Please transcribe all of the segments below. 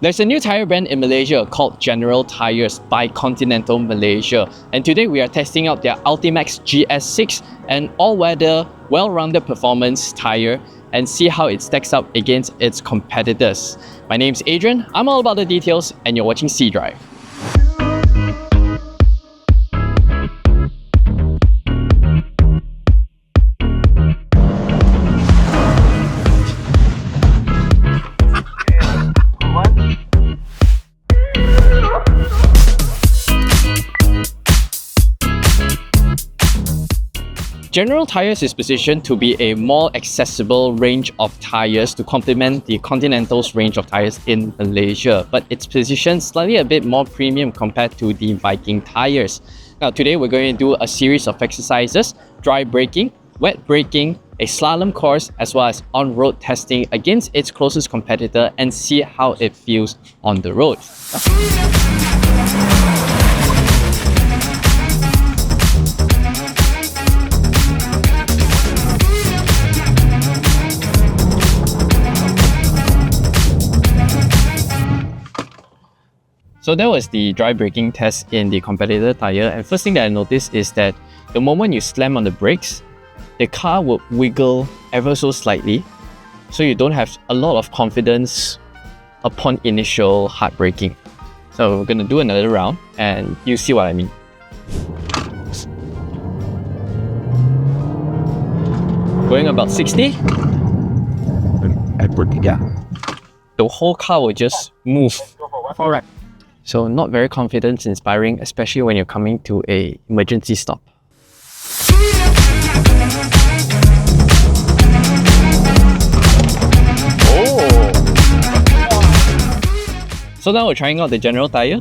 There's a new tire brand in Malaysia called General Tires by Continental Malaysia, and today we are testing out their Altimax GS6, an all-weather, well-rounded performance tire, and see how it stacks up against its competitors. My name's Adrian, I'm all about the details, and you're watching cDrive. General Tires is positioned to be a more accessible range of tires to complement the Continental's range of tires in Malaysia, but it's positioned slightly a bit more premium compared to the Viking tires. Now today we're going to do a series of exercises: dry braking, wet braking, a slalom course, as well as on-road testing against its closest competitor and see how it feels on the road. So that was the dry braking test in the competitor tire, and first thing that I noticed is that the moment you slam on the brakes, the car will wiggle ever so slightly, so you don't have a lot of confidence upon initial hard braking. So we're gonna do another round and you see what I mean. Going about 60. Yeah. The whole car will just move. Alright. So not very confidence inspiring, especially when you're coming to an emergency stop. Oh! So now we're trying out the General Tire.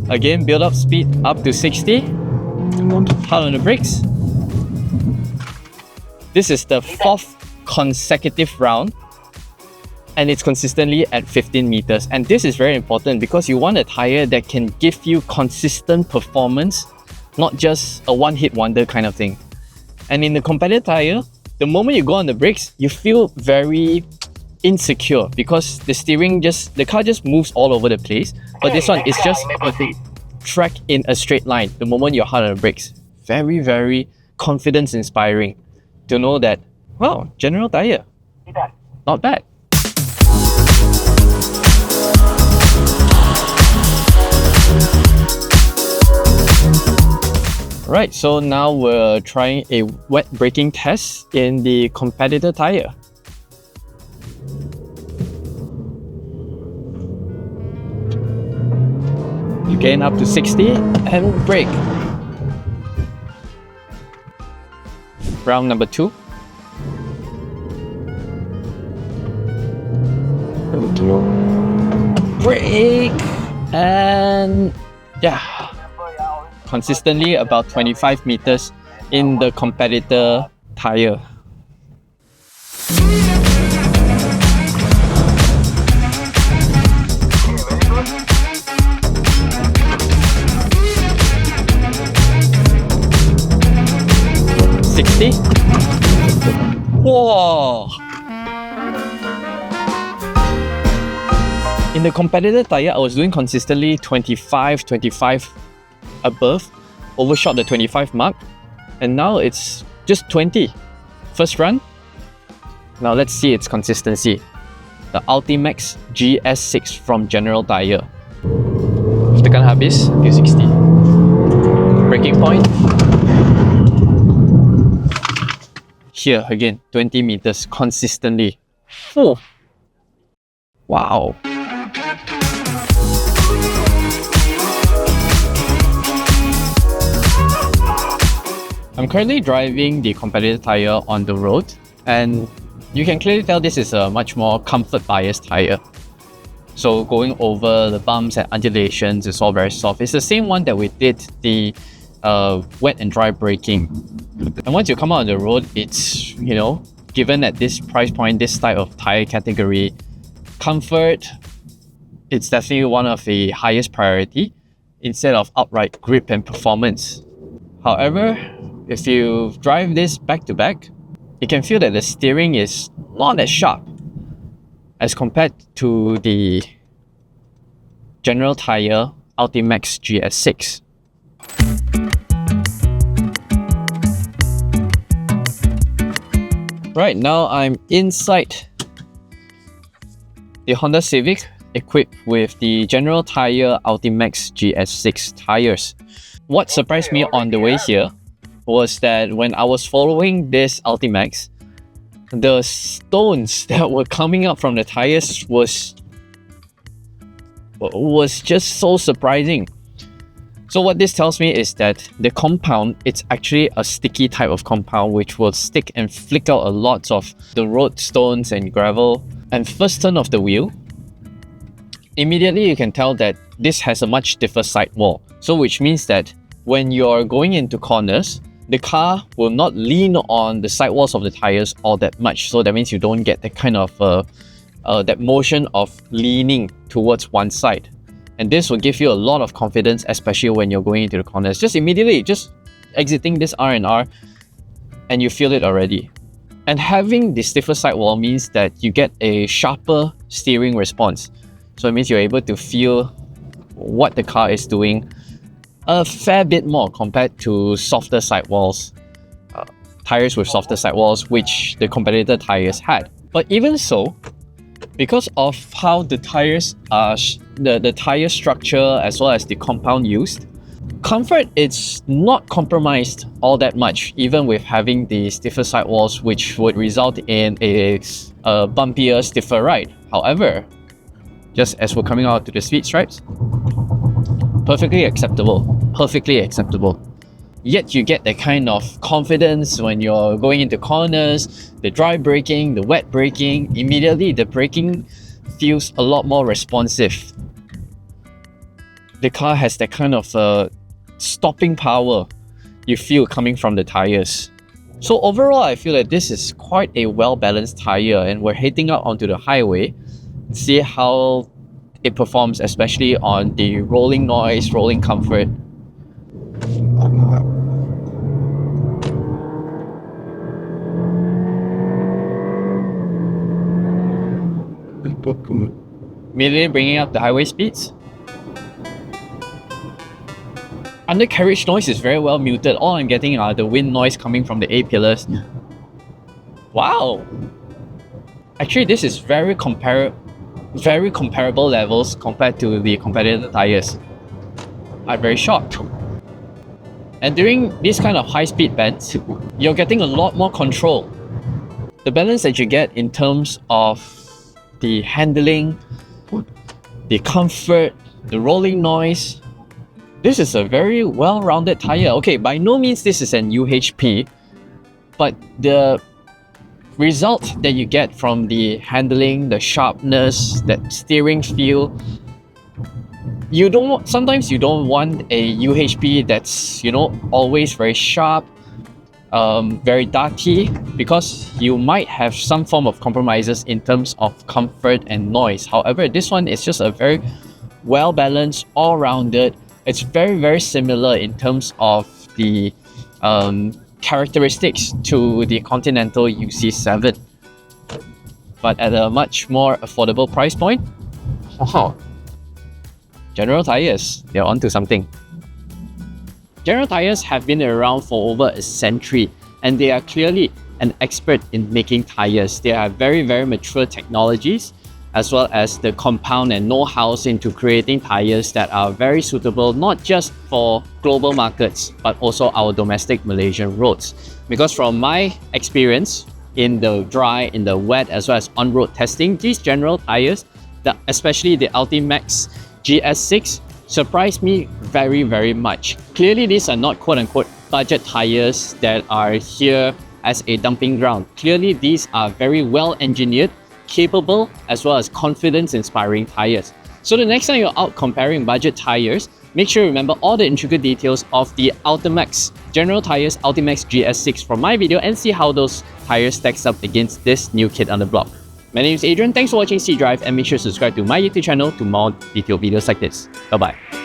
Again, build up speed up to 60. Hard on the brakes. This is the 4th consecutive round, and it's consistently at 15 meters. And this is very important because you want a tire that can give you consistent performance, not just a one-hit wonder kind of thing. And in the competitor tire, the moment you go on the brakes, you feel very insecure because the car just moves all over the place. But this one is just a track in a straight line the moment you're hard on the brakes. Very, very confidence inspiring to know that, wow, General Tire, not bad. Right, so now we're trying a wet braking test in the competitor tire. Again up to 60 and brake. Round number 2. Brake and yeah. Consistently about 25 meters in the competitor tire. Whoa! In the competitor tire, I was doing consistently 25 above, overshot the 25 mark, and now it's just 20. First run. Now let's see its consistency. The Altimax GS6 from General Tire. Tekan habis, until 60. Braking point. Here again, 20 meters consistently. Oh. Wow. I'm currently driving the competitor tire on the road, and you can clearly tell this is a much more comfort biased tire. So going over the bumps and undulations is all very soft. It's the same one that we did the wet and dry braking. And once you come out on the road, it's, given at this price point, this type of tire category, comfort, it's definitely one of the highest priority instead of outright grip and performance. However, if you drive this back to back, you can feel that the steering is not as sharp. as compared to the General Tire Altimax GS6. Right now I'm inside the Honda Civic equipped with the General Tire Altimax GS6 tires. What surprised me on the way here was that when I was following this Altimax, the stones that were coming up from the tires was just so surprising. So what this tells me is that the compound, it's actually a sticky type of compound which will stick and flick out a lot of the road stones and gravel. And first turn of the wheel, immediately you can tell that this has a much stiffer sidewall. So which means that when you're going into corners, the car will not lean on the sidewalls of the tires all that much. So that means you don't get that kind of that motion of leaning towards one side. And this will give you a lot of confidence, especially when you're going into the corners. Just immediately, just exiting this R&R, and you feel it already. And having the stiffer sidewall means that you get a sharper steering response. So it means you're able to feel what the car is doing a fair bit more compared to softer sidewalls, tires with softer sidewalls, which the competitor tires had. But even so, because of how the tires are, the tire structure as well as the compound used, comfort is not compromised all that much, even with having the stiffer sidewalls, which would result in a bumpier, stiffer ride. However, just as we're coming out to the speed stripes, perfectly acceptable. Yet you get that kind of confidence when you're going into corners, the dry braking, the wet braking. Immediately the braking feels a lot more responsive. The car has that kind of stopping power you feel coming from the tires. So overall, I feel that this is quite a well-balanced tire, and we're heading out onto the highway. See how it performs, especially on the rolling noise, rolling comfort. Immediately bringing up the highway speeds. Undercarriage noise is very well muted. All I'm getting are the wind noise coming from the A-pillars. Wow! Actually, this is very comparable levels compared to the competitor tires. I'm very shocked. And during these kind of high-speed bends, you're getting a lot more control. The balance that you get in terms of the handling, the comfort, the rolling noise, this is a very well-rounded tire. Okay, by no means this is an UHP, but the result that you get from the handling, the sharpness, that steering feel, sometimes you don't want a UHP that's, always very sharp, very darky, because you might have some form of compromises in terms of comfort and noise. However, this one is just a very well-balanced, all-rounded. It's very, very similar in terms of the characteristics to the Continental UC7, but at a much more affordable price point. General Tires, they're onto something. General Tires have been around for over a century, and they are clearly an expert in making tires. They have very, very mature technologies, as well as the compound and know-hows into creating tires that are very suitable not just for global markets, but also our domestic Malaysian roads. Because from my experience in the dry, in the wet, as well as on-road testing, these General Tires, especially the Altimax GS6, surprised me very, very much. Clearly, these are not quote-unquote budget tires that are here as a dumping ground. Clearly, these are very well-engineered, capable, as well as confidence-inspiring tires. So the next time you're out comparing budget tires, make sure you remember all the intricate details of the Altimax, General Tires Altimax GS6 from my video, and see how those tires stacks up against this new kid on the block. My name is Adrian, thanks for watching cDrive, and make sure to subscribe to my YouTube channel to more detailed videos like this. Bye bye.